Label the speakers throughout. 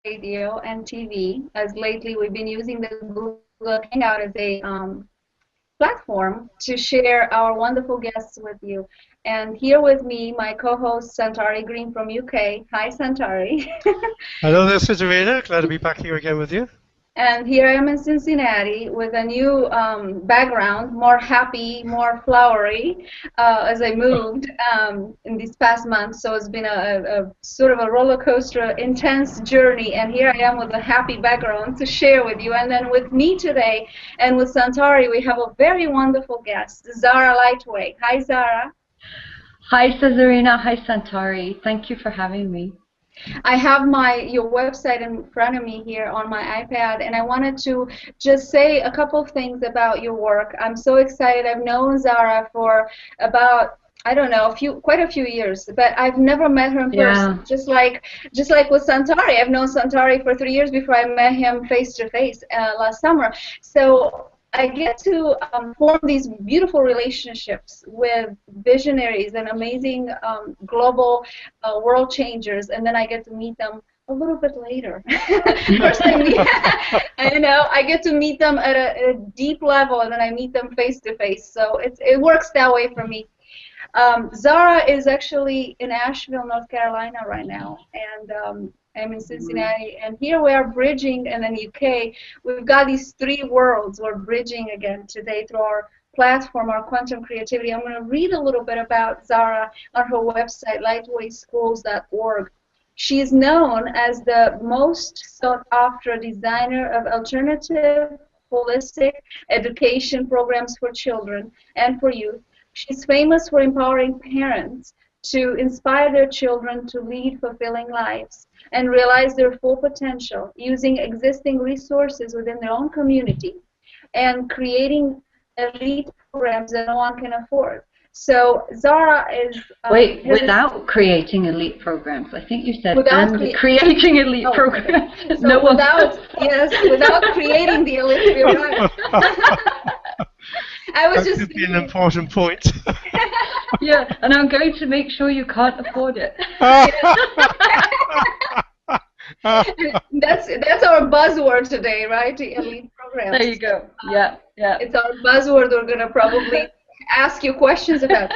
Speaker 1: radio and TV, as lately we've been using the Google Hangout as a platform to share our wonderful guests with you. And here with me, my co-host Santari Green from UK. Hi, Santari.
Speaker 2: Hello there, Cezarina. Glad to be back here again with you.
Speaker 1: And here I am in Cincinnati with a new background, more happy, more flowery, as I moved in these past months. So it's been a sort of a roller coaster, intense journey. And here I am with a happy background to share with you. And then with me today and with Santari, we have a very wonderful guest, Zahra Lightway. Hi, Zahra.
Speaker 3: Hi, Cezarina. Hi, Santari. Thank you for having me.
Speaker 1: I have your website in front of me here on my iPad, and I wanted to just say a couple of things about your work. I'm so excited. I've known Zahra for about, I don't know, quite a few years, but I've never met her in person. Just like with Santari, I've known Santari for 3 years before I met him face to face last summer. So I get to form these beautiful relationships with visionaries and amazing global world changers, and then I get to meet them a little bit later. First, I get to meet them at a deep level, and then I meet them face to face. So it works that way for me. Zahra is actually in Asheville, North Carolina right now, and I'm in Cincinnati, and here we are bridging in the UK. We've got these three worlds we're bridging again today through our platform, our quantum creativity. I'm going to read a little bit about Zahra on her website, lightwayschools.org. She is known as the most sought-after designer of alternative, holistic education programs for children and for youth. She's famous for empowering parents to inspire their children to lead fulfilling lives and realize their full potential using existing resources within their own community and creating elite programs that no one can afford. So Zahra is...
Speaker 3: without creating elite programs. I think you said creating elite programs.
Speaker 1: So without creating the elite programs. I was
Speaker 2: that could be an important point.
Speaker 3: Yeah, and I'm going to make sure you can't afford it.
Speaker 1: That's our buzzword today, right? The elite programs.
Speaker 3: There you go. Yeah.
Speaker 1: It's our buzzword. We're going to probably ask you questions about.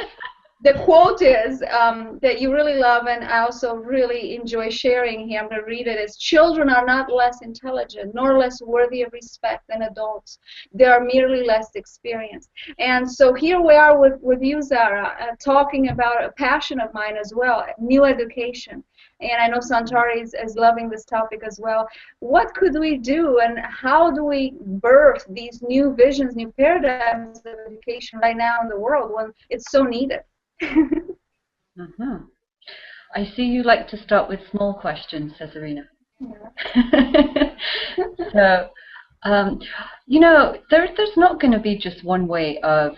Speaker 1: The quote is that you really love, and I also really enjoy sharing here. I'm going to read it. It's, children are not less intelligent nor less worthy of respect than adults. They are merely less experienced. And so here we are with you, Zahra, talking about a passion of mine as well, new education. And I know Santari is loving this topic as well. What could we do, and how do we birth these new visions, new paradigms of education right now in the world when it's so needed?
Speaker 3: I see you like to start with small questions, Cezarina.
Speaker 1: Yeah.
Speaker 3: So, there's not going to be just one way of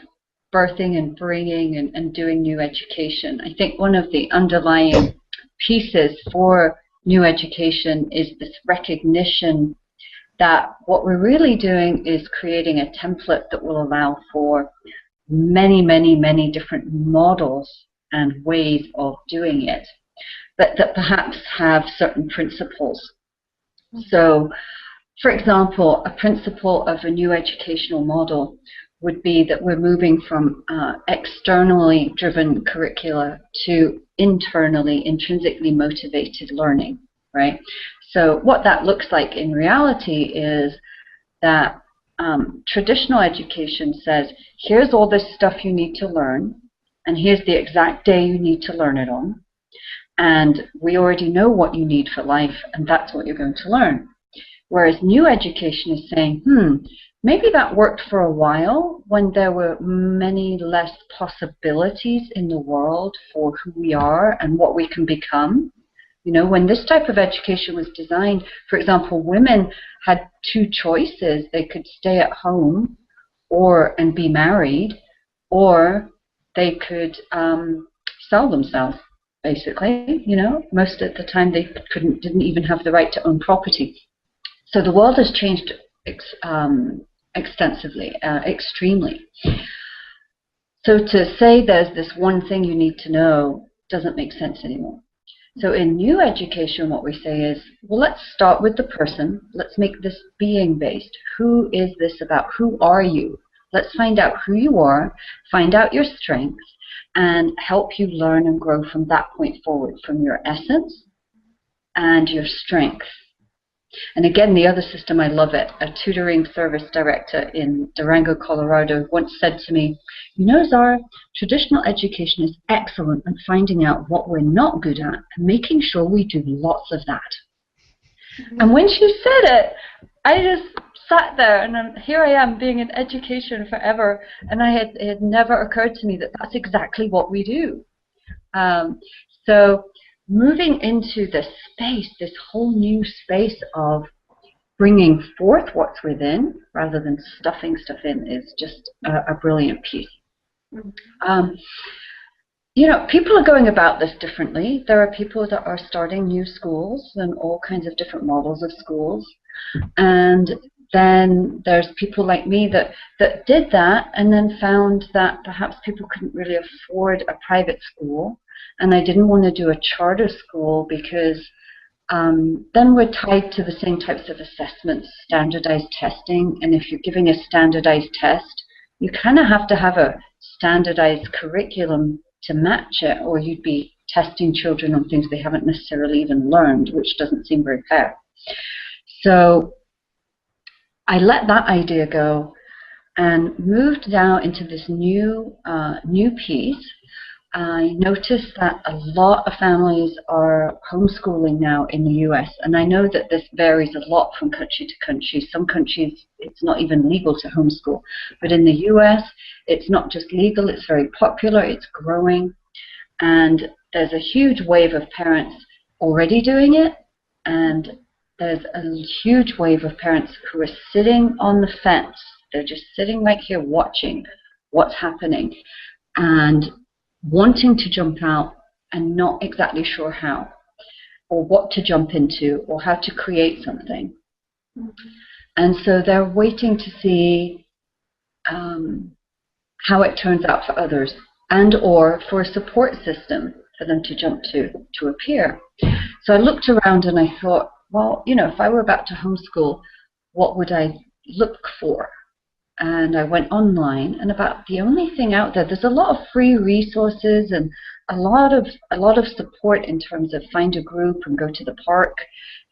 Speaker 3: birthing and bringing and doing new education. I think one of the underlying pieces for new education is this recognition that what we're really doing is creating a template that will allow for many, many, many different models and ways of doing it, but that perhaps have certain principles. So, for example, a principle of a new educational model would be that we're moving from externally driven curricula to internally, intrinsically motivated learning, right? So what that looks like in reality is that traditional education says, here's all this stuff you need to learn, and here's the exact day you need to learn it on, and we already know what you need for life, and that's what you're going to learn. Whereas new education is saying, maybe that worked for a while when there were many less possibilities in the world for who we are and what we can become. You know, when this type of education was designed, for example, women had two choices. They could stay at home and be married, or they could sell themselves, basically. You know, most of the time they didn't even have the right to own property. So the world has changed extensively, extremely. So to say there's this one thing you need to know doesn't make sense anymore. So in new education, what we say is, well, let's start with the person. Let's make this being based. Who is this about? Who are you? Let's find out who you are, find out your strengths, and help you learn and grow from that point forward, from your essence and your strengths. And again, the other system, I love it. A tutoring service director in Durango, Colorado once said to me, you know, Zahra, traditional education is excellent at finding out what we're not good at and making sure we do lots of that. And when she said it, I just sat there, and here I am being in education forever, and it had never occurred to me that that's exactly what we do. So moving into this space, this whole new space of bringing forth what's within rather than stuffing stuff in is just a brilliant piece. You know, people are going about this differently. There are people that are starting new schools and all kinds of different models of schools. And then there's people like me that did that and then found that perhaps people couldn't really afford a private school. And I didn't want to do a charter school because then we're tied to the same types of assessments, standardized testing. And if you're giving a standardized test, you kind of have to have a standardized curriculum to match it, or you'd be testing children on things they haven't necessarily even learned, which doesn't seem very fair. So I let that idea go and moved now into this new piece. I noticed that a lot of families are homeschooling now in the US, and I know that this varies a lot from country to country. Some countries, it's not even legal to homeschool, but in the US, it's not just legal, it's very popular, it's growing, and there's a huge wave of parents already doing it, and there's a huge wave of parents who are sitting on the fence. They're just sitting right here watching what's happening and wanting to jump out and not exactly sure how, or what to jump into, or how to create something. And so they're waiting to see how it turns out for others, and or for a support system for them to jump to appear. So I looked around and I thought, well, you know, if I were about to homeschool, what would I look for? And I went online, and about the only thing out there, there's a lot of free resources and a lot of support in terms of find a group and go to the park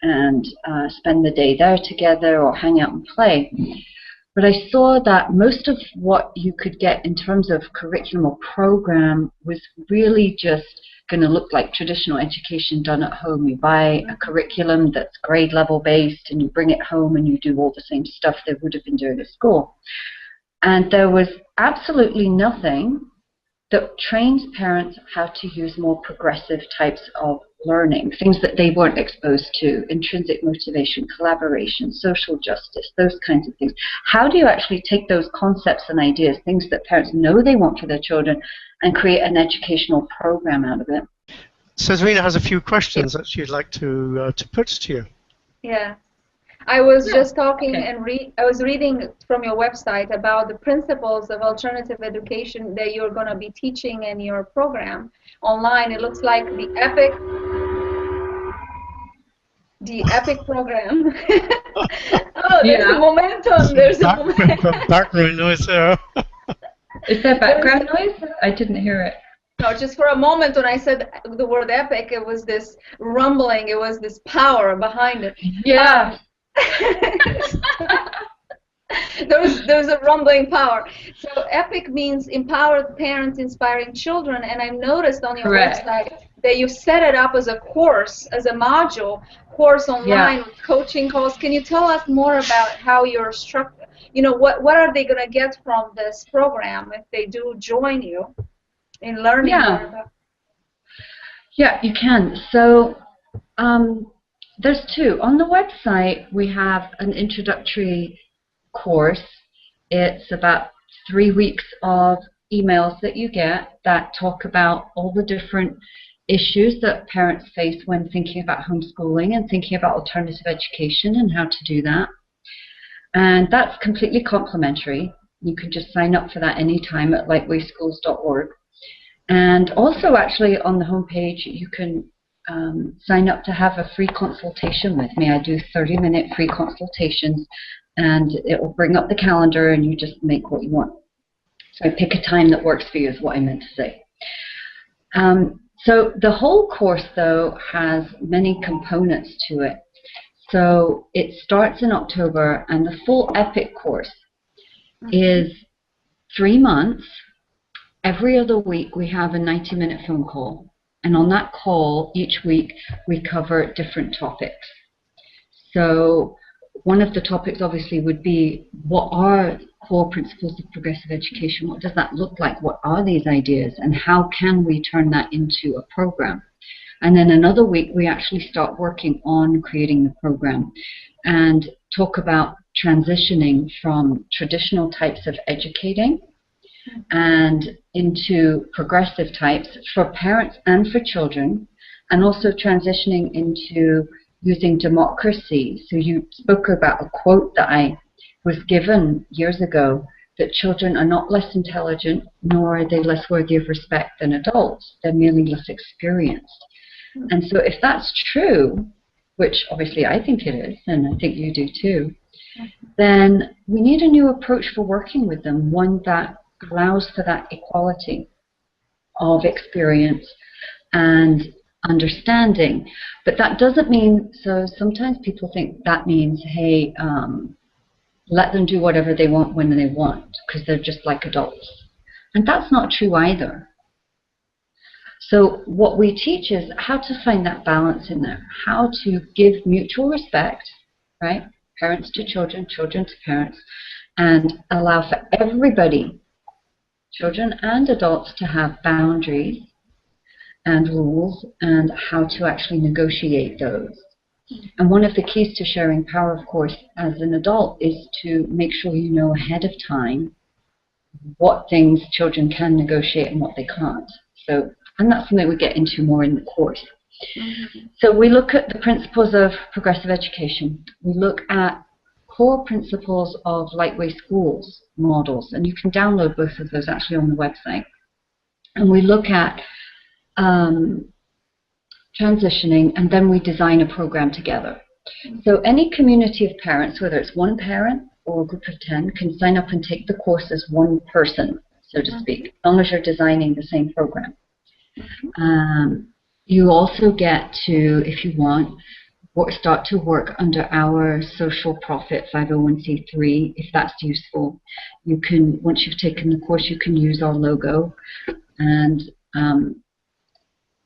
Speaker 3: and spend the day there together or hang out and play. But I saw that most of what you could get in terms of curriculum or program was really just going to look like traditional education done at home. You buy a curriculum that's grade level based and you bring it home and you do all the same stuff they would have been doing at school. And there was absolutely nothing that trains parents how to use more progressive types of learning, things that they weren't exposed to, intrinsic motivation, collaboration, social justice, those kinds of things. How do you actually take those concepts and ideas, things that parents know they want for their children, and create an educational program out of it?
Speaker 2: Cezarina has a few questions that she'd like to put to you.
Speaker 1: Yeah. I was just talking and I was reading from your website about the principles of alternative education that you're going to be teaching in your program online. It looks like the EPIC program. Oh, there's a momentum. There's a momentum.
Speaker 2: Background noise there.
Speaker 3: Is there background noise? I didn't hear it.
Speaker 1: No, just for a moment when I said the word epic, it was this rumbling, it was this power behind it.
Speaker 3: Yeah.
Speaker 1: There's a rumbling power. So EPIC means empowered parents inspiring children, and I've noticed on your website that you set it up as a course, as a module course online with coaching calls. Can you tell us more about how you're structured? You know, what are they going to get from this program if they do join you in learning more about?
Speaker 3: Yeah, you can. So there's two. On the website, we have an introductory course. It's about 3 weeks of emails that you get that talk about all the different issues that parents face when thinking about homeschooling and thinking about alternative education and how to do that. And that's completely complimentary. You can just sign up for that anytime at lightwayschools.org. And also, actually, on the homepage, you can sign up to have a free consultation with me. I do 30-minute free consultations, and it will bring up the calendar, and you just make what you want. So I pick a time that works for you is what I meant to say. So the whole course, though, has many components to it. So it starts in October, and the full E.P.I.C course is 3 months. Every other week we have a 90-minute phone call, and on that call each week we cover different topics. So one of the topics obviously would be, what are core principles of progressive education? What does that look like? What are these ideas, and how can we turn that into a program? And then another week we actually start working on creating the program and talk about transitioning from traditional types of educating and into progressive types for parents and for children, and also transitioning into using democracy. So you spoke about a quote that I was given years ago, that children are not less intelligent, nor are they less worthy of respect than adults. They're merely less experienced. And so if that's true, which obviously I think it is, and I think you do too, then we need a new approach for working with them, one that allows for that equality of experience and understanding. But that doesn't mean, so sometimes people think that means, hey, let them do whatever they want when they want, because they're just like adults. And that's not true either. So what we teach is how to find that balance in there, how to give mutual respect, right? Parents to children, children to parents, and allow for everybody, children and adults, to have boundaries and rules, and how to actually negotiate those. And one of the keys to sharing power, of course, as an adult, is to make sure you know ahead of time what things children can negotiate and what they can't. So, and that's something we get into more in the course. So we look at the principles of progressive education. We look at core principles of Lightway Schools models, and you can download both of those actually on the website. And we look at transitioning, and then we design a program together. So any community of parents, whether it's one parent or a group of 10, can sign up and take the course as one person, so to speak, as long as you're designing the same program. You also get to, if you want, start to work under our social profit 501c3, if that's useful. You can, once you've taken the course, you can use our logo, and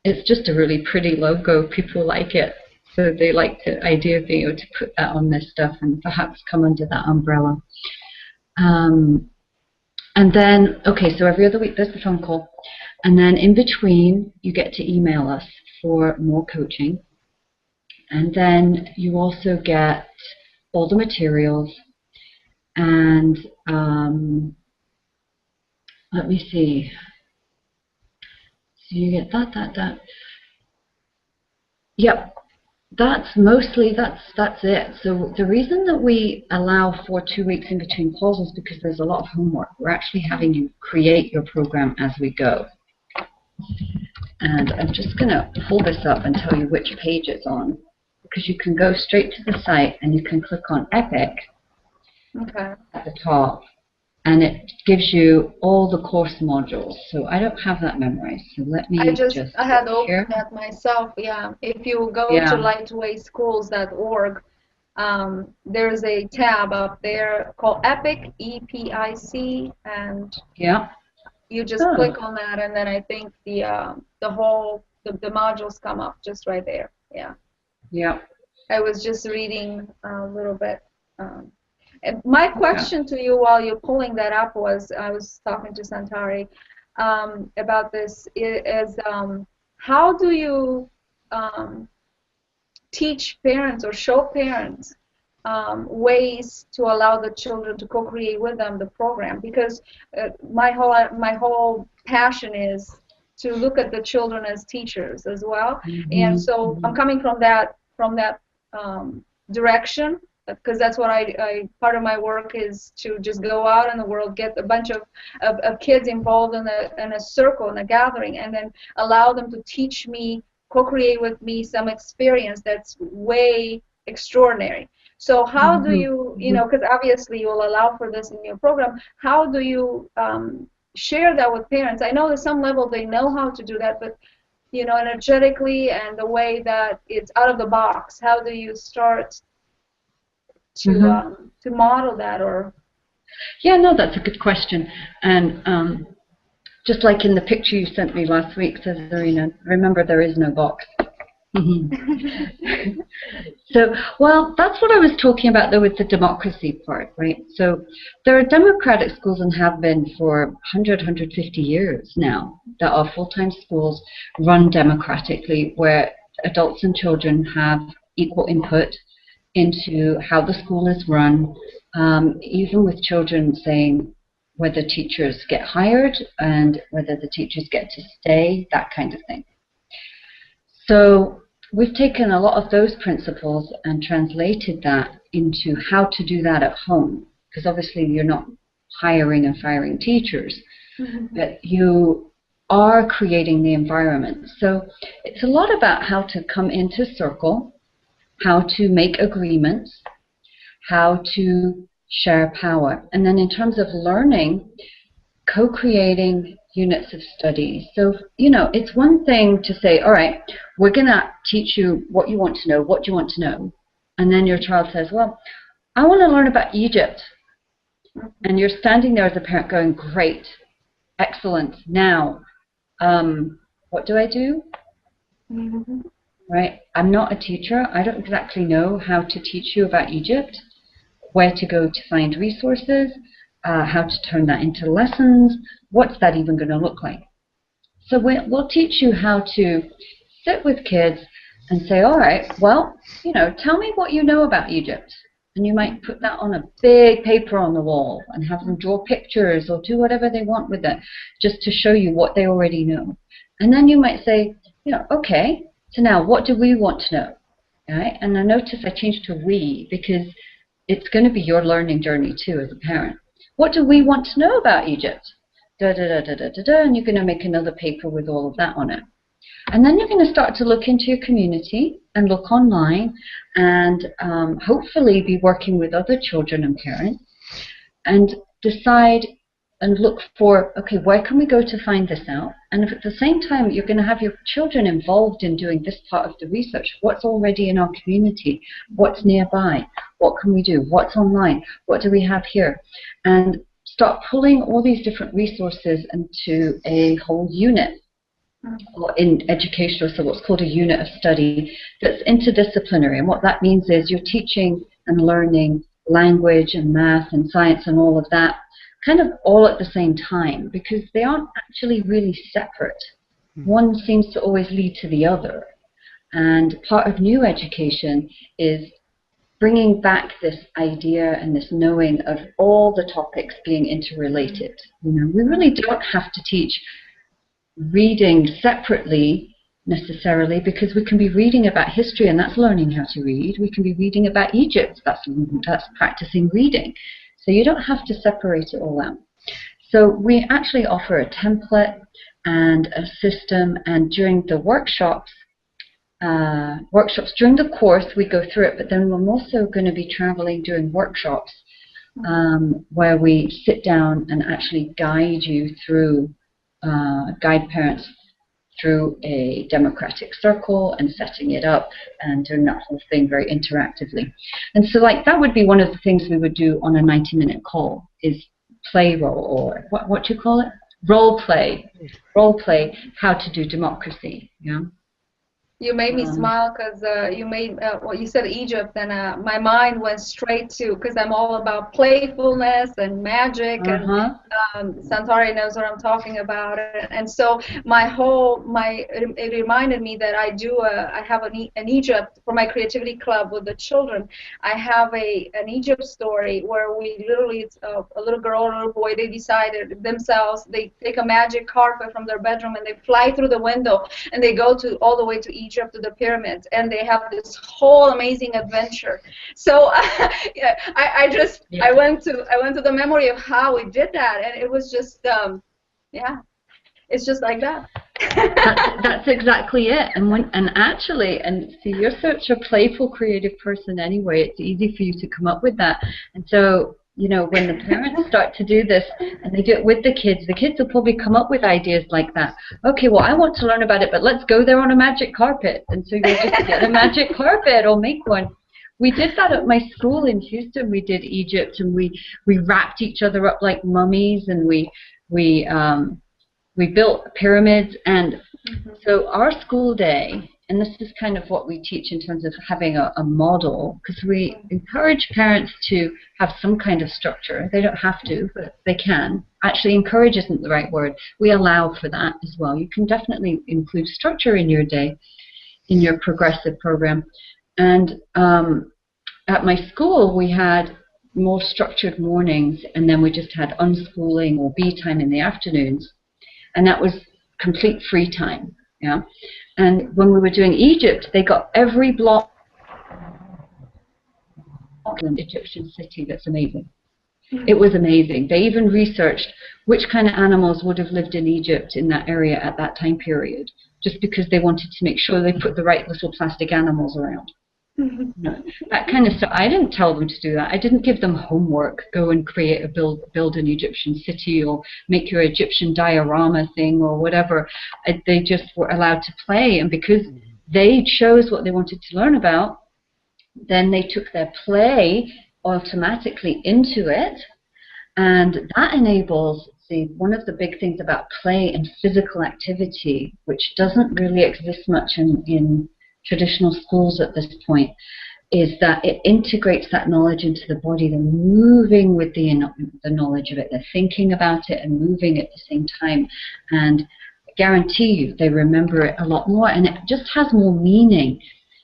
Speaker 3: it's just a really pretty logo. People like it, so they like the idea of being able to put that on their stuff and perhaps come under that umbrella. And then, okay, so every other week there's the phone call, and then in between you get to email us for more coaching. And then you also get all the materials, and let me see. So you get that. Yep, that's mostly, that's it. So the reason that we allow for 2 weeks in between calls is because there's a lot of homework. We're actually having you create your program as we go. And I'm just going to pull this up and tell you which page it's on, because you can go straight to the site and you can click on E.P.I.C at the top, and it gives you all the course modules. So I don't have that memorized, so let me
Speaker 1: I had opened that myself, yeah. If you go to lightwayschools.org, there's a tab up there called E.P.I.C, E.P.I.C, and you just click on that, and then I think the modules come up just right there. Yeah. I was just reading a little bit. And my question to you while you're pulling that up was, I was talking to Santari about this, is how do you teach parents or show parents ways to allow the children to co-create with them the program? Because my whole passion is to look at the children as teachers as well, and so I'm coming from that direction, because that's what I part of my work is to just go out in the world, get a bunch of kids involved in a circle, in a gathering, and then allow them to teach me co-create with me some experience that's way extraordinary. So how do you, you know, because obviously you will allow for this in your program, how do you share that with parents? I know at some level they know how to do that, but, you know, energetically and the way that it's out of the box, how do you start to model that? Or
Speaker 3: yeah, no, that's a good question. And just like in the picture you sent me last week, Cezarina, remember there is no box. So, well, that's what I was talking about, though, with the democracy part, right? So there are democratic schools and have been for 100, 150 years now that are full-time schools run democratically, where adults and children have equal input into how the school is run, even with children saying whether teachers get hired and whether the teachers get to stay, that kind of thing. So we've taken a lot of those principles and translated that into how to do that at home, because obviously you're not hiring and firing teachers, but you are creating the environment. So it's a lot about how to come into circle, how to make agreements, how to share power. And then in terms of learning, co-creating units of study. So, you know, it's one thing to say, all right, we're going to teach you what you want to know, what you want to know. And then your child says, well, I want to learn about Egypt. And you're standing there as a parent going, great, excellent. Now, what do I do? Right? I'm not a teacher. I don't exactly know how to teach you about Egypt, where to go to find resources, how to turn that into lessons. What's that even going to look like? So we'll teach you how to sit with kids and say, all right, well, you know, tell me what you know about Egypt. And you might put that on a big paper on the wall and have them draw pictures or do whatever they want with it, just to show you what they already know. And then you might say, you know, okay, so now what do we want to know? Right? And I notice I changed to we because it's going to be your learning journey too as a parent. What do we want to know about Egypt? Da, da, da, da, da, da, da, and you're going to make another paper with all of that on it. And then you're going to start to look into your community and look online and hopefully be working with other children and parents and decide and look for, okay, where can we go to find this out? And if at the same time you're going to have your children involved in doing this part of the research, what's already in our community, what's nearby, what can we do, what's online, what do we have here? And start pulling all these different resources into a whole unit, or in educational, so what's called a unit of study that's interdisciplinary. And what that means is you're teaching and learning language and math and science and all of that kind of all at the same time, because they aren't actually really separate. One seems to always lead to the other. And part of new education is bringing back this idea and this knowing of all the topics being interrelated. You know, we really don't have to teach reading separately necessarily, because we can be reading about history and that's learning how to read. We can be reading about Egypt, that's practicing reading. So you don't have to separate it all out. So we actually offer a template and a system, and during the workshops during the course we go through it, but then we're also going to be traveling during workshops where we sit down and actually guide you through, guide parents through a democratic circle and setting it up and doing that whole thing very interactively. And so like that would be one of the things we would do on a 90-minute call, is play role, or what do you call it? Role play, how to do democracy. Yeah.
Speaker 1: You made me smile because you made well, you said Egypt, and my mind went straight to, because I'm all about playfulness and magic, and Santari knows what I'm talking about, and so it reminded me that I have an Egypt for my creativity club with the children. I have an Egypt story where we literally, it's a little girl or a little boy, they decided themselves, they take a magic carpet from their bedroom and they fly through the window and they go all the way to Egypt, to the pyramids, and they have this whole amazing adventure. So yeah, I went to the memory of how we did that, and it was just yeah, it's just like that.
Speaker 3: That's exactly it. And see, you're such a playful, creative person anyway. It's easy for you to come up with that. And so, you know, when the parents start to do this and they do it with the kids will probably come up with ideas like that. Okay, well, I want to learn about it, but let's go there on a magic carpet. And so you'll just get a magic carpet or make one. We did that at my school in Houston. We did Egypt, and we wrapped each other up like mummies, and we built pyramids. And so our school day, and this is kind of what we teach in terms of having a model, because we encourage parents to have some kind of structure. They don't have to, but they can. Actually, encourage isn't the right word. We allow for that as well. You can definitely include structure in your day, in your progressive program. And at my school, we had more structured mornings, and then we just had unschooling or B time in the afternoons. And that was complete free time, yeah. And when we were doing Egypt, they got every block in an Egyptian city. That's amazing. It was amazing. They even researched which kind of animals would have lived in Egypt in that area at that time period, just because they wanted to make sure they put the right little plastic animals around. You know, that kind of stuff. I didn't tell them to do that. I didn't give them homework. Go and create build an Egyptian city, or make your Egyptian diorama thing, or whatever. They just were allowed to play, and because they chose what they wanted to learn about, then they took their play automatically into it, and that enables. See, one of the big things about play and physical activity, which doesn't really exist much in traditional schools at this point, is that it integrates that knowledge into the body. They're moving with the knowledge of it. They're thinking about it and moving at the same time. And I guarantee you, they remember it a lot more, and it just has more meaning.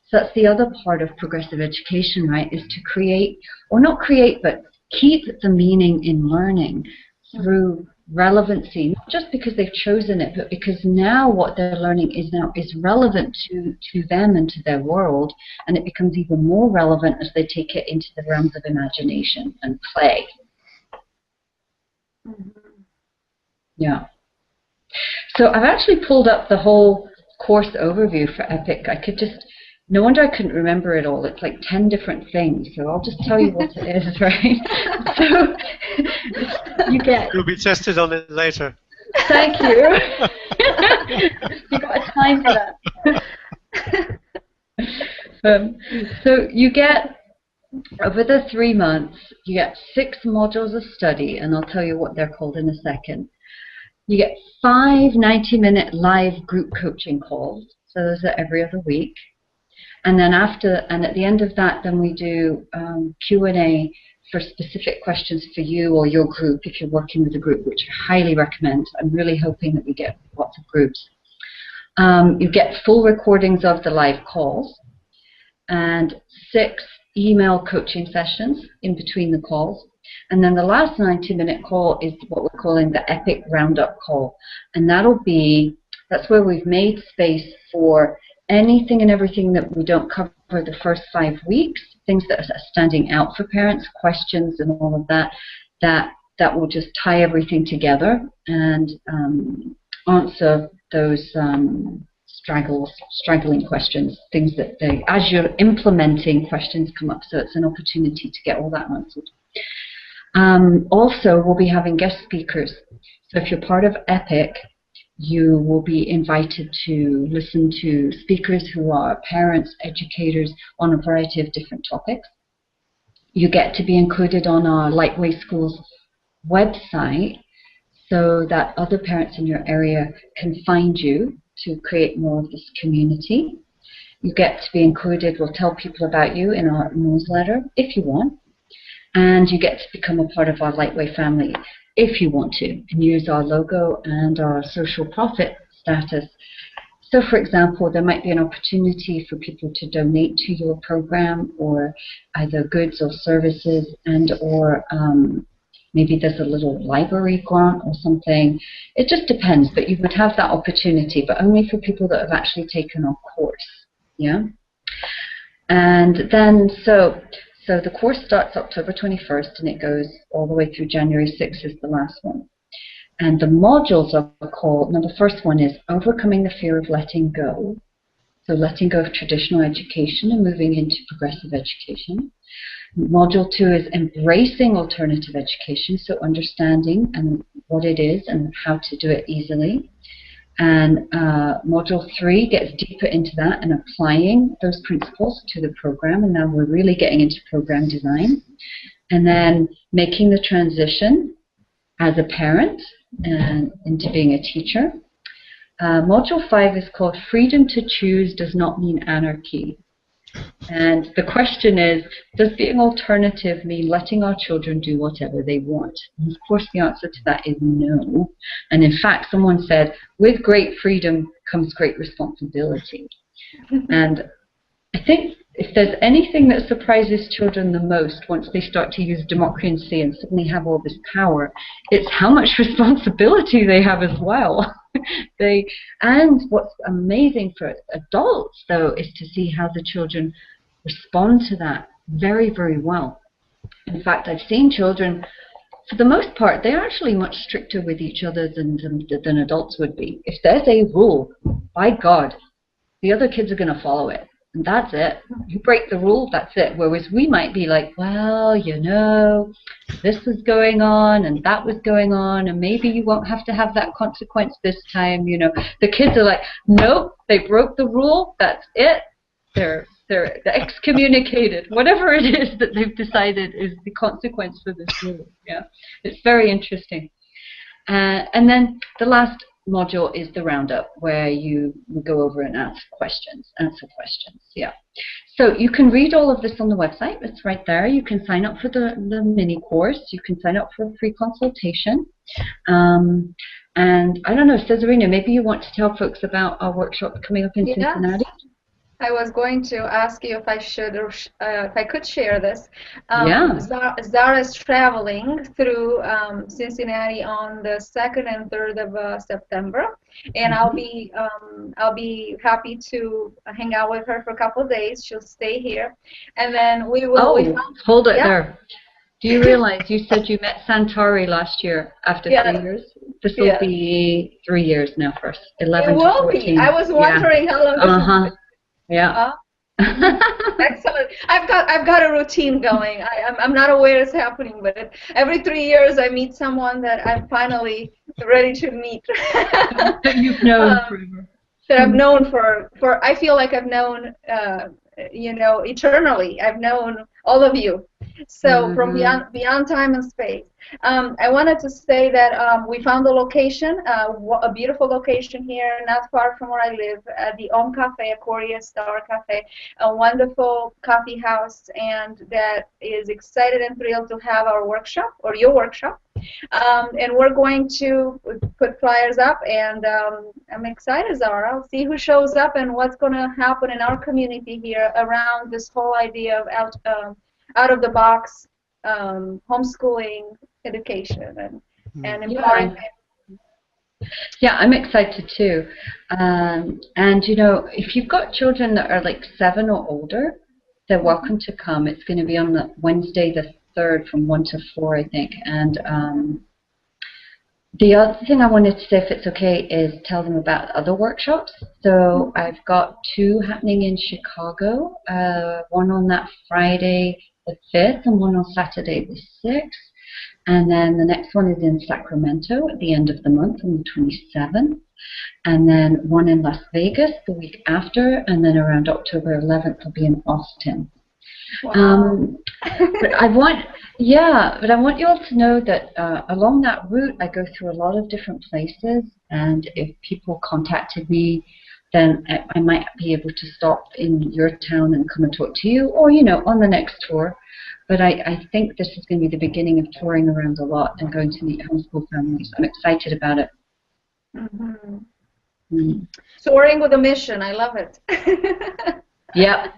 Speaker 3: So that's the other part of progressive education, right, is to create, or not create, but keep the meaning in learning through relevancy, not just because they've chosen it, but because now what they're learning is relevant to them and to their world, and it becomes even more relevant as they take it into the realms of imagination and play. Yeah. So I've actually pulled up the whole course overview for E.P.I.C. I could just, no wonder I couldn't remember it all. It's like 10 different things, so I'll just tell you what it is, right? So you get...
Speaker 2: You'll be tested on it later.
Speaker 3: Thank you. You got a time for that. So you get, over the 3 months, you get 6 modules of study, and I'll tell you what they're called in a second. You get 5 90-minute live group coaching calls, so those are every other week. And then at the end of that, then we do Q&A for specific questions for you or your group if you're working with a group, which I highly recommend. I'm really hoping that we get lots of groups. You get full recordings of the live calls, and 6 email coaching sessions in between the calls. And then the last 90-minute call is what we're calling the E.P.I.C Roundup call. And that's where we've made space for anything and everything that we don't cover the first 5 weeks, things that are standing out for parents, questions and all of that, that will just tie everything together and answer those straggling questions, things that as you're implementing, questions come up, so it's an opportunity to get all that answered. Also, we'll be having guest speakers. So if you're part of E.P.I.C, you will be invited to listen to speakers who are parents, educators on a variety of different topics. You get to be included on our Lightway Schools website so that other parents in your area can find you to create more of this community. You get to be included, we'll tell people about you in our newsletter if you want, and you get to become a part of our Lightway family if you want to, and use our logo and our social profit status. So for example, there might be an opportunity for people to donate to your program, or either goods or services, and or maybe there's a little library grant or something. It just depends, but you would have that opportunity, but only for people that have actually taken our course. Yeah. And then so the course starts October 21st and it goes all the way through January 6th is the last one. And the modules are called, now the first one is Overcoming the Fear of Letting Go. So letting go of traditional education and moving into progressive education. Module 2 is Embracing Alternative Education, so understanding and what it is and how to do it easily. And Module 3 gets deeper into that and applying those principles to the program, and now we're really getting into program design. And then making the transition as a parent and into being a teacher. Module 5 is called Freedom to Choose Does Not Mean Anarchy. And the question is, does being alternative mean letting our children do whatever they want? And of course the answer to that is no. And in fact, someone said, with great freedom comes great responsibility. And I think if there's anything that surprises children the most once they start to use democracy and suddenly have all this power, it's how much responsibility they have as well. And what's amazing for adults, though, is to see how the children respond to that very, very well. In fact, I've seen children, for the most part, they're actually much stricter with each other than adults would be. If there's a rule, by God, the other kids are going to follow it. And that's it. You break the rule, that's it. Whereas we might be like, well, you know, this was going on and that was going on, and maybe you won't have to have that consequence this time, you know. The kids are like, nope, they broke the rule, that's it. They're excommunicated. Whatever it is that they've decided is the consequence for this rule. Yeah, it's very interesting. And then the last module is the roundup, where you go over and answer questions. Yeah. So you can read all of this on the website. It's right there. You can sign up for the mini course. You can sign up for a free consultation. And I don't know, Cezarina, maybe you want to tell folks about our workshop coming up in Cincinnati?
Speaker 1: I was going to ask you if I should, or if I could share this.
Speaker 3: Yeah.
Speaker 1: Zahra is traveling through Cincinnati on the 2nd and 3rd of September, and I'll be happy to hang out with her for a couple of days. She'll stay here, and then we will.
Speaker 3: Hold it there. Do you realize you said you met Santari last year after 3 years? This will be 3 years now for us. 11 to 14.
Speaker 1: Be. I was wondering how long this will be.
Speaker 3: Yeah.
Speaker 1: Excellent. I've got a routine going. I'm not aware it's happening, but every 3 years I meet someone that I'm finally ready to meet.
Speaker 3: That you've known forever.
Speaker 1: That I've known for I feel like I've known you know, eternally. I've known all of you. So from beyond time and space. I wanted to say that we found a location, a beautiful location here, not far from where I live, at the Om Cafe, Korea Star Cafe, a wonderful coffee house, and that is excited and thrilled to have our workshop, or your workshop. And we're going to put flyers up, and I'm excited, Zahra. I'll see who shows up and what's going to happen in our community here around this whole idea of out-of-the-box homeschooling education and empowering.
Speaker 3: Yeah, I'm excited too. And you know, if you've got children that are like 7 or older, they're welcome to come. It's going to be on the Wednesday the 3rd from 1 to 4, I think. And the other thing I wanted to say, if it's okay, is tell them about other workshops. So I've got 2 happening in Chicago, one on that Friday the 5th and one on Saturday the 6th. And then the next one is in Sacramento at the end of the month on the 27th. And then one in Las Vegas the week after, and then around October 11th will be in Austin. Wow. But I want you all to know that along that route I go through a lot of different places, and if people contacted me, then I might be able to stop in your town and come and talk to you, or you know, on the next tour. But I think this is going to be the beginning of touring around a lot and going to meet homeschool families. I'm excited about it.
Speaker 1: Touring with a mission, I love it.
Speaker 3: Yep.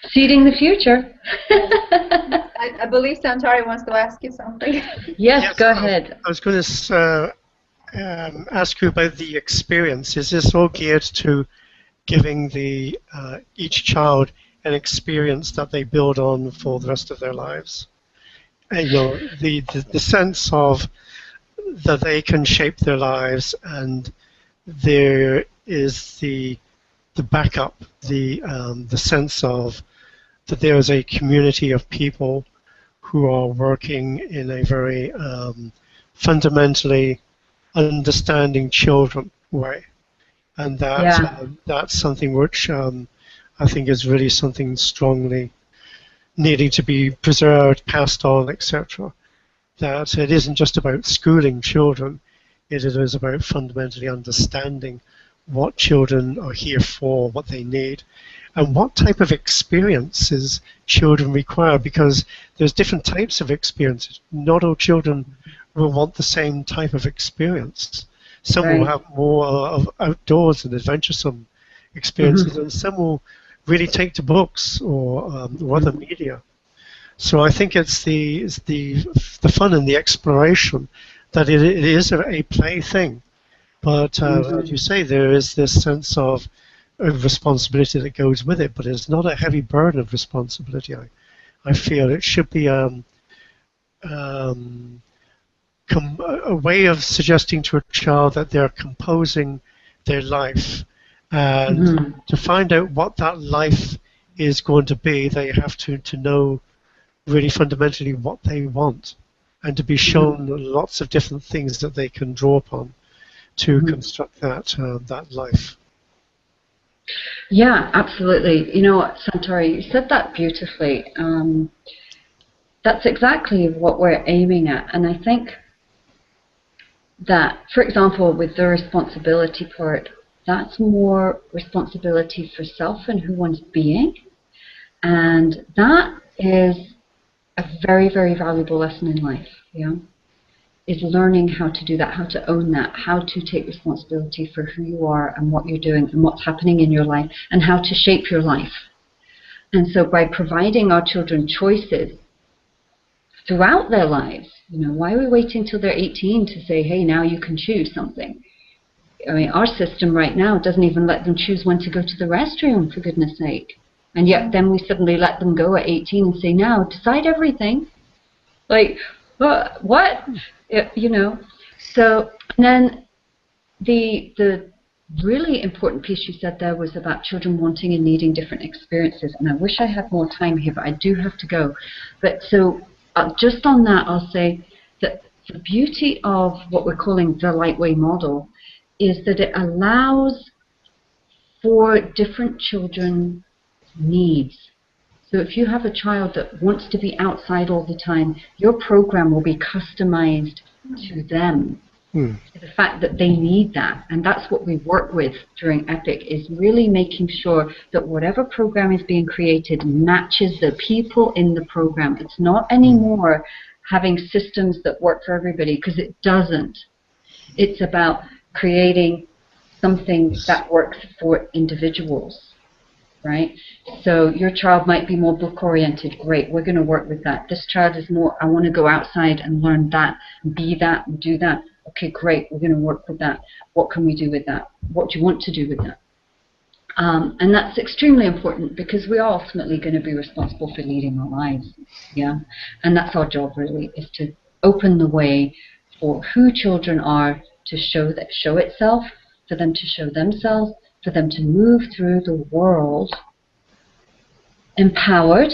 Speaker 3: Seeding the future.
Speaker 1: I believe Santari wants to ask you something.
Speaker 3: Yes, go ahead.
Speaker 2: I was going to ask you about the experience. Is this all geared to giving the each child an experience that they build on for the rest of their lives? And, you know, the sense of that they can shape their lives, and there is the backup, the sense of that there is a community of people who are working in a very fundamentally understanding children way, and that's something which I think is really something strongly needing to be preserved, passed on, etc. That it isn't just about schooling children, it is about fundamentally understanding what children are here for, what they need, and what type of experiences children require, because there's different types of experiences. Not all children will want the same type of experience. Some will have more of outdoors and adventuresome experiences, and some will really take to books or other media. So I think it's the fun and the exploration that it is a play thing. But as you say, there is this sense of responsibility that goes with it, but it's not a heavy burden of responsibility. I feel it should be a way of suggesting to a child that they're composing their life, and to find out what that life is going to be, they have to know really fundamentally what they want, and to be shown lots of different things that they can draw upon to construct that life.
Speaker 3: Yeah, absolutely. You know what, Santari, you said that beautifully. That's exactly what we're aiming at. And I think that, for example, with the responsibility part, that's more responsibility for self and who one's being. And that is a very, very valuable lesson in life, yeah? Is learning how to do that, how to own that, how to take responsibility for who you are and what you're doing and what's happening in your life, and how to shape your life. And so by providing our children choices throughout their lives, you know, why are we waiting till they're 18 to say, hey, now you can choose something? I mean, our system right now doesn't even let them choose when to go to the restroom, for goodness sake. And yet then we suddenly let them go at 18 and say, now, decide everything. Like, what? You know? So, and then the really important piece you said there was about children wanting and needing different experiences. And I wish I had more time here, but I do have to go. But so, just on that, I'll say that the beauty of what we're calling the Lightway model is that it allows for different children needs. So if you have a child that wants to be outside all the time, your program will be customized to them. The fact that they need that, and that's what we work with during E.P.I.C, is really making sure that whatever program is being created matches the people in the program. It's not anymore having systems that work for everybody, because it doesn't. It's about creating something that works for individuals. Right? So your child might be more book-oriented. Great, we're going to work with that. This child is more, I want to go outside and learn that, be that, and do that. Okay, great, we're going to work with that. What can we do with that? What do you want to do with that? And that's extremely important, because we are ultimately going to be responsible for leading our lives. Yeah, and that's our job really, is to open the way for who children are to show itself, for them to show themselves, for them to move through the world empowered,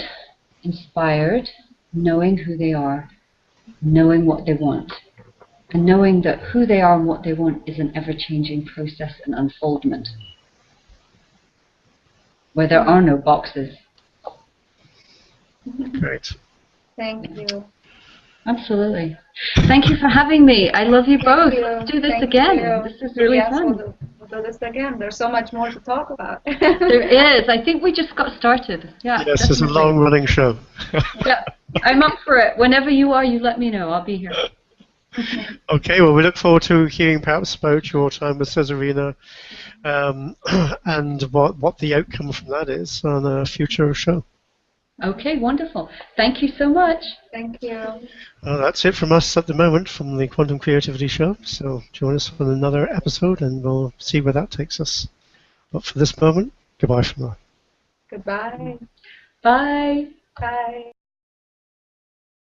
Speaker 3: inspired, knowing who they are, knowing what they want, and knowing that who they are and what they want is an ever-changing process and unfoldment, where there are no boxes.
Speaker 2: Great.
Speaker 1: Thank you.
Speaker 3: Absolutely. Thank you for having me. I love you both. Let's do this again. This is really fun.
Speaker 1: We'll do this again. There's so much more to talk about.
Speaker 3: There is. I think we just got started. Yeah.
Speaker 2: Yes, it's a long-running show.
Speaker 3: Yeah, I'm up for it. Whenever you are, you let me know. I'll be here.
Speaker 2: Okay, well, we look forward to hearing perhaps about your time with Cezarina, and what the outcome from that is on a future show.
Speaker 3: Okay, wonderful. Thank you so much.
Speaker 1: Thank you.
Speaker 2: That's it from us at the moment from the Quantum Creativity Show. So join us on another episode and we'll see where that takes us. But for this moment, goodbye from now.
Speaker 1: Goodbye.
Speaker 3: Bye.
Speaker 1: Bye.